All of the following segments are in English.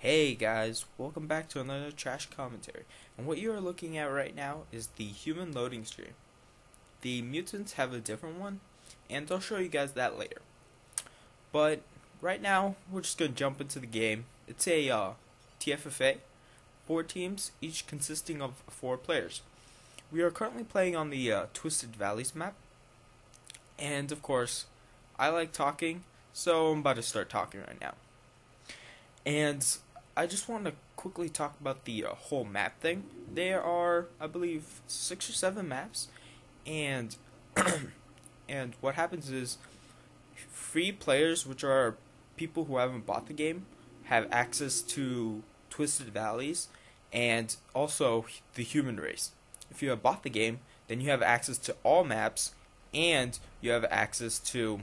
Hey guys, welcome back to another trash commentary. And what you are looking at right now is the human loading screen. The mutants have a different one, and I'll show you guys that later. But right now, we're just gonna jump into the game. It's a Tffa, 4 teams, each consisting of 4 players. We are currently playing on the Twisted Valleys map, and of course, I like talking, so I'm about to start talking right now. And I just want to quickly talk about the whole map thing. There are, I believe, 6 or 7 maps, and and what happens is free players, which are people who haven't bought the game, have access to Twisted Valleys and also the human race. If you have bought the game, then you have access to all maps and you have access to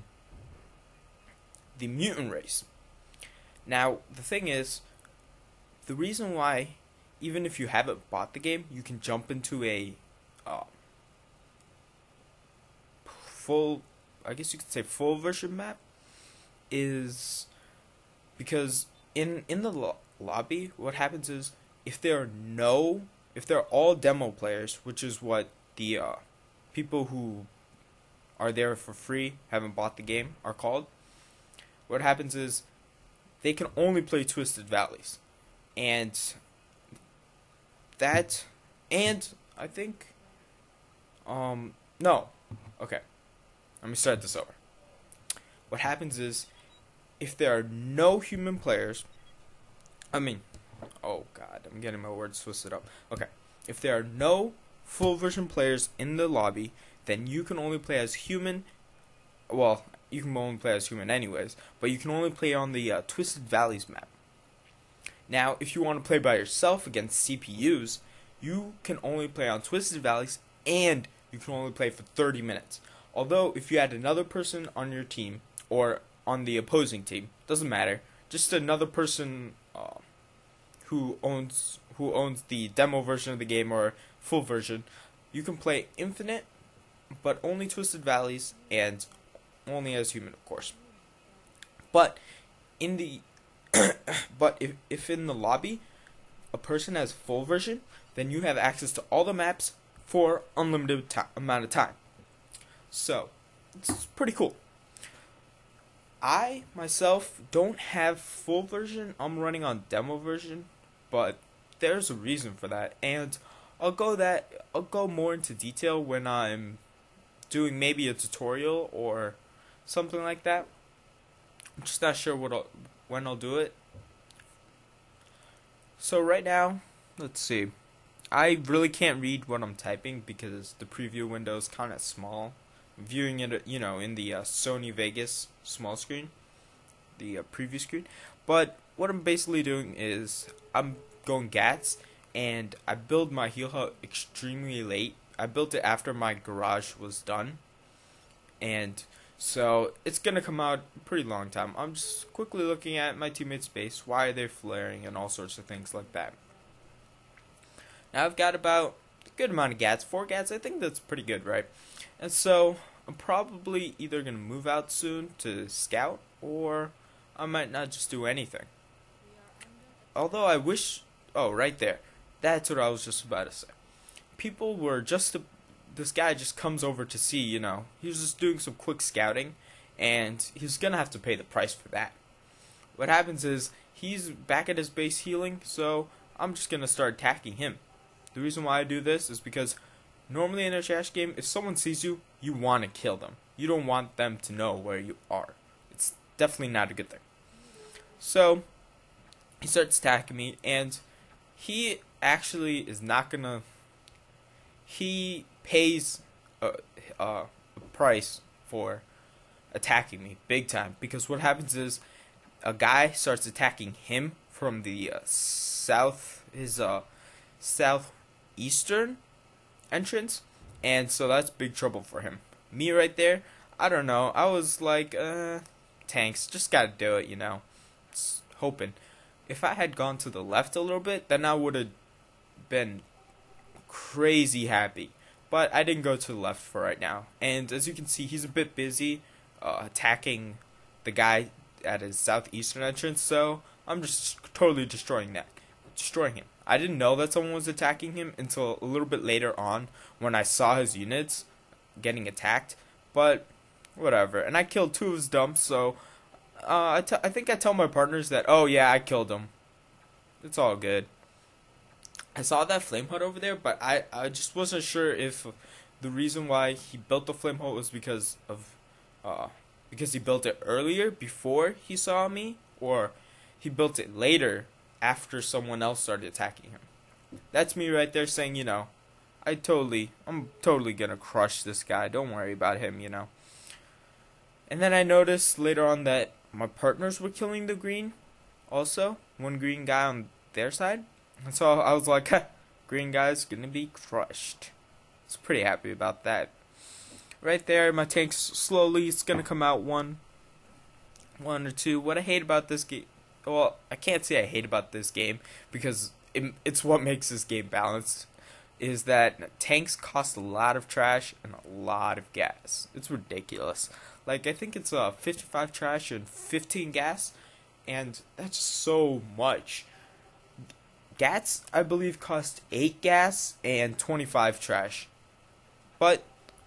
the mutant race. Now, the thing is, the reason why, even if you haven't bought the game, you can jump into a full, I guess you could say full version map, is because in the lobby, what happens is, if there are all demo players, which is what the people who are there for free, haven't bought the game, are called, what happens is, they can only play Twisted Valleys. And I think, no. Okay. Let me start this over. What happens is, if there are no human players, oh god, I'm getting my words twisted up. Okay. If there are no full version players in the lobby, then you can only play as human. Well, you can only play as human anyways, but you can only play on the Twisted Valleys map. Now, if you want to play by yourself against CPUs, you can only play on Twisted Valleys, and you can only play for 30 minutes. Although, if you had another person on your team, or on the opposing team, doesn't matter, just another person who owns the demo version of the game or full version, you can play infinite, but only Twisted Valleys, and only as human, of course. But in the if in the lobby a person has full version, then you have access to all the maps for unlimited amount of time. So it's pretty cool. I myself don't have full version. I'm running on demo version, but there's a reason for that, and I'll go more into detail when I'm doing maybe a tutorial or something like that. I'm just not sure when I'll do it. So right now, let's see. I really can't read what I'm typing because the preview window is kind of small. I'm viewing it, in the Sony Vegas small screen, the preview screen. But what I'm basically doing is I'm going GATS, and I build my heal hut extremely late. I built it after my garage was done, and so it's gonna come out a pretty long time. I'm just quickly looking at my teammates' base, why are they flaring, and all sorts of things like that. Now I've got about a good amount of GATs, 4 GATs. I think that's pretty good, right? And so I'm probably either gonna move out soon to scout, or I might not just do anything. Although I wish, oh, right there, that's what I was just about to say. People were this guy just comes over to see, he was just doing some quick scouting, and he's gonna have to pay the price for that. What happens is, he's back at his base healing, so I'm just gonna start attacking him. The reason why I do this is because normally in a trash game, if someone sees you, you want to kill them. You don't want them to know where you are. It's definitely not a good thing. So, he starts attacking me, and he actually is not gonna... He pays a price for attacking me big time, because what happens is a guy starts attacking him from the southeastern entrance, and so that's big trouble for him. Me right there, I don't know, I was like, tanks, just gotta do it, just hoping. If I had gone to the left a little bit, then I would have been crazy happy, but I didn't go to the left for right now. And as you can see, he's a bit busy attacking the guy at his southeastern entrance, so I'm just totally destroying him. I didn't know that someone was attacking him until a little bit later on when I saw his units getting attacked. But whatever. And I killed 2 of his dumps, so I think I tell my partners that, oh yeah, I killed him. It's all good. I saw that flame hut over there, but I just wasn't sure if the reason why he built the flame hut was because he built it earlier before he saw me, or he built it later after someone else started attacking him. That's me right there saying, I'm totally gonna crush this guy. Don't worry about him, And then I noticed later on that my partners were killing the green also. One green guy on their side. And so I was like, green guy's gonna be crushed. I was pretty happy about that. Right there, my tank's slowly, it's gonna come out one or two. What I hate about this game, well, I can't say I hate about this game because it's what makes this game balanced, is that tanks cost a lot of trash and a lot of gas. It's ridiculous. Like, I think it's 55 trash and 15 gas, and that's so much. Gats, I believe, cost 8 gas and 25 trash. But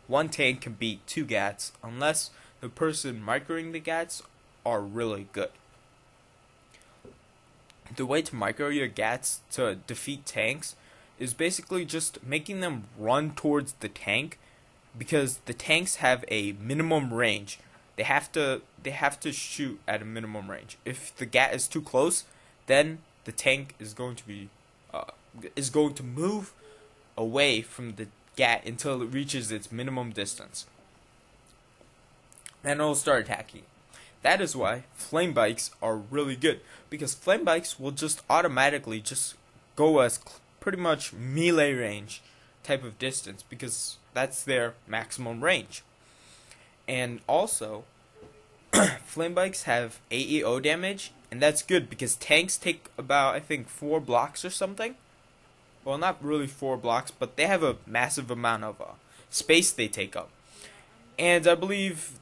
one tank can beat 2 gats unless the person microing the gats are really good. The way to micro your gats to defeat tanks is basically just making them run towards the tank, because the tanks have a minimum range. They have to shoot at a minimum range. If the gat is too close, then the tank is going to move away from the gat until it reaches its minimum distance. Then it'll start attacking. That is why flame bikes are really good, because flame bikes will just automatically just go as pretty much melee range type of distance, because that's their maximum range. And also, flame bikes have AEO damage, and that's good because tanks take about, I think, 4 blocks or something. Well, not really 4 blocks, but they have a massive amount of space they take up. And I believe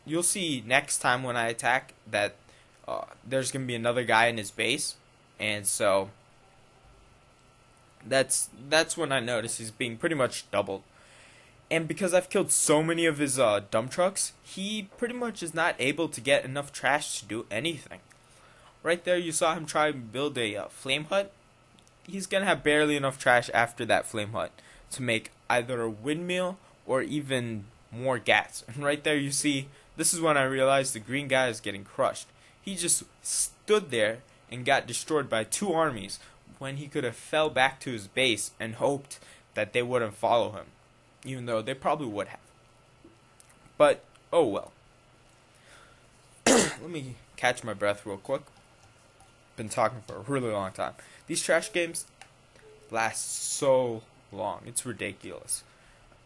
you'll see next time when I attack that there's going to be another guy in his base. And so that's when I notice he's being pretty much doubled. And because I've killed so many of his dump trucks, he pretty much is not able to get enough trash to do anything. Right there, you saw him try and build a flame hut. He's going to have barely enough trash after that flame hut to make either a windmill or even more gats. And right there, you see, this is when I realized the green guy is getting crushed. He just stood there and got destroyed by 2 armies when he could have fell back to his base and hoped that they wouldn't follow him. Even though they probably would have. But, oh well. Let me catch my breath real quick. Been talking for a really long time. These trash games last so long. It's ridiculous.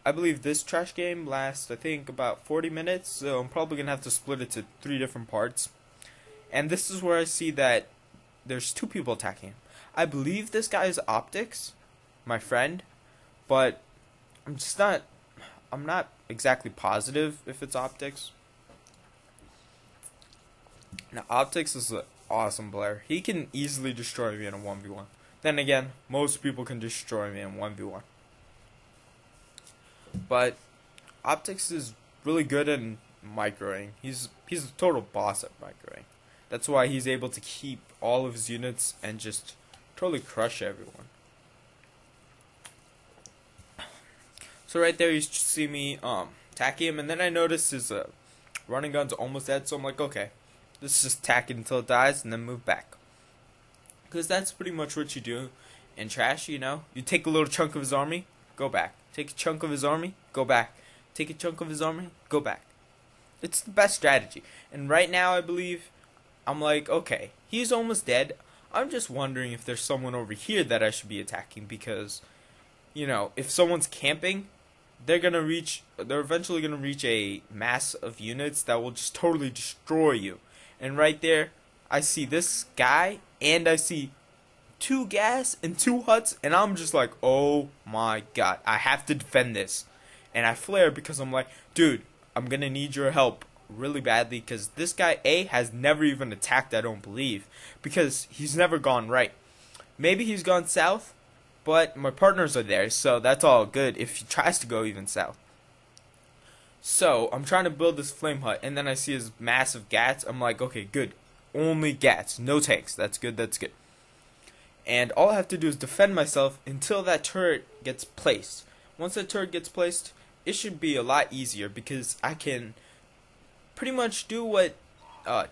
I believe this trash game lasts, I think, about 40 minutes. So I'm probably going to have to split it to 3 different parts. And this is where I see that there's 2 people attacking him. I believe this guy is Optics, my friend. But I'm not exactly positive if it's Optics. Now, Optics is an awesome player. He can easily destroy me in a 1v1. Then again, most people can destroy me in 1v1. But Optics is really good in microing. He's a total boss at microing. That's why he's able to keep all of his units and just totally crush everyone. So right there, you see me attacking him, and then I noticed his running gun's almost dead. So I'm like, okay, let's just attack it until it dies, and then move back. Because that's pretty much what you do in trash. You take a little chunk of his army, go back. Take a chunk of his army, go back. Take a chunk of his army, go back. It's the best strategy. And right now, I believe, I'm like, okay, he's almost dead. I'm just wondering if there's someone over here that I should be attacking, because, if someone's camping, they're eventually gonna reach a mass of units that will just totally destroy you. And right there, I see this guy, and I see 2 gas and 2 huts, and I'm just like, oh my god, I have to defend this. And I flare because I'm like, dude, I'm gonna need your help really badly because this guy A has never even attacked, I don't believe, because he's never gone right. Maybe he's gone south, but my partners are there, so that's all good if he tries to go even south. So I'm trying to build this flame hut, and then I see his massive gats. I'm like, okay, good. Only gats, no tanks. That's good, that's good. And all I have to do is defend myself until that turret gets placed. Once that turret gets placed, it should be a lot easier because I can pretty much do what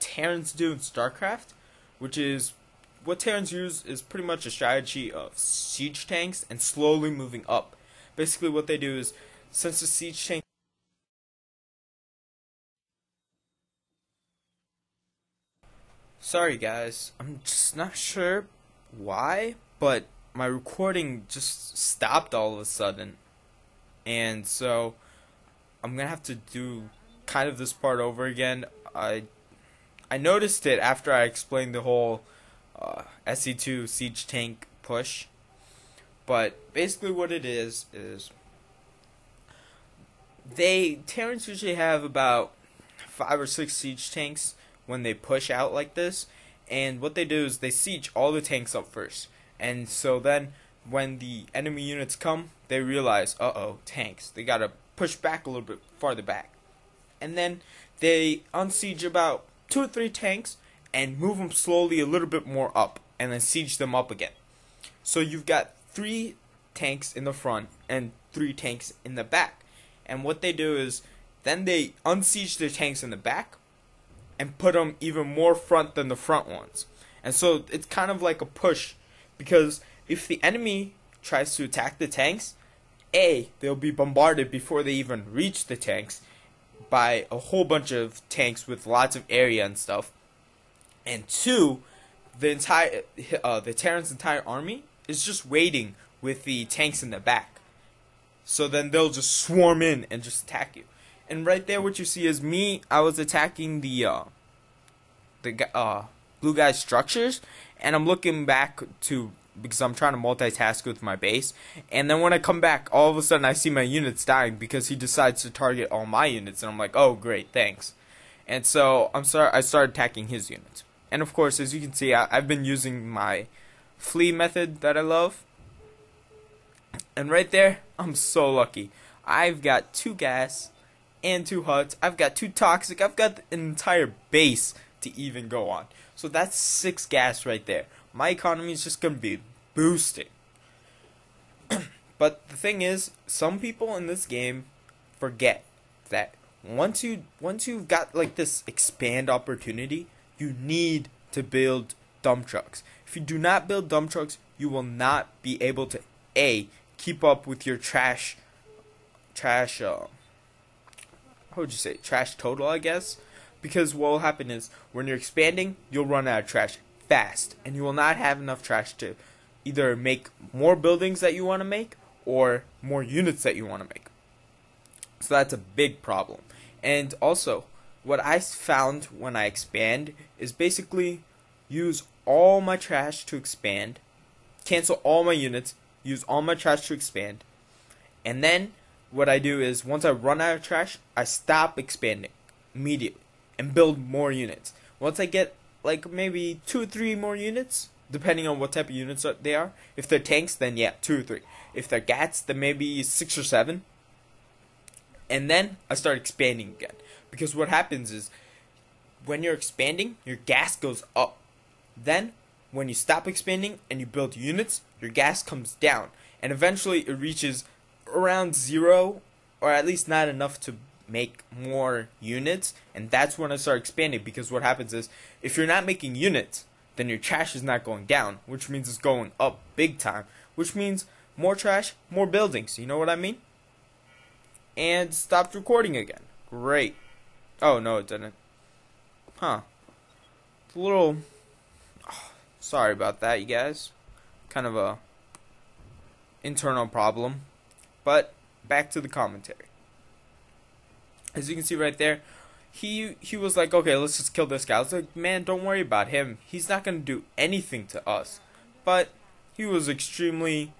Terrans do in StarCraft, which is what Terrans use is pretty much a strategy of siege tanks and slowly moving up. Basically what they do is, since the siege tank Sorry guys, I'm just not sure why, but my recording just stopped all of a sudden. And so I'm gonna have to do kind of this part over again. I noticed it after I explained the whole SC2 siege tank push. But basically what it is Terrans usually have about 5 or 6 siege tanks when they push out like this, and what they do is they siege all the tanks up first. And so then when the enemy units come, they realize, uh-oh, tanks. They gotta push back a little bit farther back. And then they unsiege about 2 or 3 tanks and move them slowly a little bit more up, and then siege them up again. So you've got 3 tanks in the front and 3 tanks in the back. And what they do is then they unsiege their tanks in the back and put them even more front than the front ones. And so it's kind of like a push, because if the enemy tries to attack the tanks, A, they'll be bombarded before they even reach the tanks by a whole bunch of tanks with lots of area and stuff. And 2, the Terran's entire army is just waiting with the tanks in the back. So then they'll just swarm in and just attack you. And right there, what you see is me. I was attacking the blue guy's structures, and I'm looking back to because I'm trying to multitask with my base. And then when I come back, all of a sudden I see my units dying because he decides to target all my units, and I'm like, oh great, thanks. And so I started attacking his units. And of course, as you can see, I've been using my flee method that I love. And right there, I'm so lucky. I've got 2 gas and 2 huts. I've got 2 toxic. I've got an entire base to even go on. So that's 6 gas right there. My economy is just going to be boosting. But the thing is, some people in this game forget that once you've got like this expand opportunity, you need to build dump trucks. If you do not build dump trucks, you will not be able to keep up with your trash total, I guess. Because what will happen is, when you're expanding, you'll run out of trash fast, and you will not have enough trash to either make more buildings that you want to make or more units that you want to make. So that's a big problem. And also, what I found when I expand is basically use all my trash to expand, cancel all my units, use all my trash to expand, and then what I do is, once I run out of trash, I stop expanding immediately and build more units. Once I get like maybe 2 or 3 more units, depending on what type of units they are. If they're tanks, then yeah, 2 or 3. If they're gats, then maybe 6 or 7. And then I start expanding again. Because what happens is, when you're expanding, your gas goes up. Then, when you stop expanding and you build units, your gas comes down. And eventually it reaches around 0, or at least not enough to make more units. And that's when I start expanding, because what happens is, if you're not making units, then your trash is not going down, which means it's going up big time, which means more trash, more buildings. You know what I mean? And stopped recording again. Great. Oh no, it didn't. Huh. It's a little sorry about that, you guys. Kind of a internal problem. But back to the commentary. As you can see right there, he was like, okay, let's just kill this guy. I was like, man, don't worry about him. He's not going to do anything to us. But he was extremely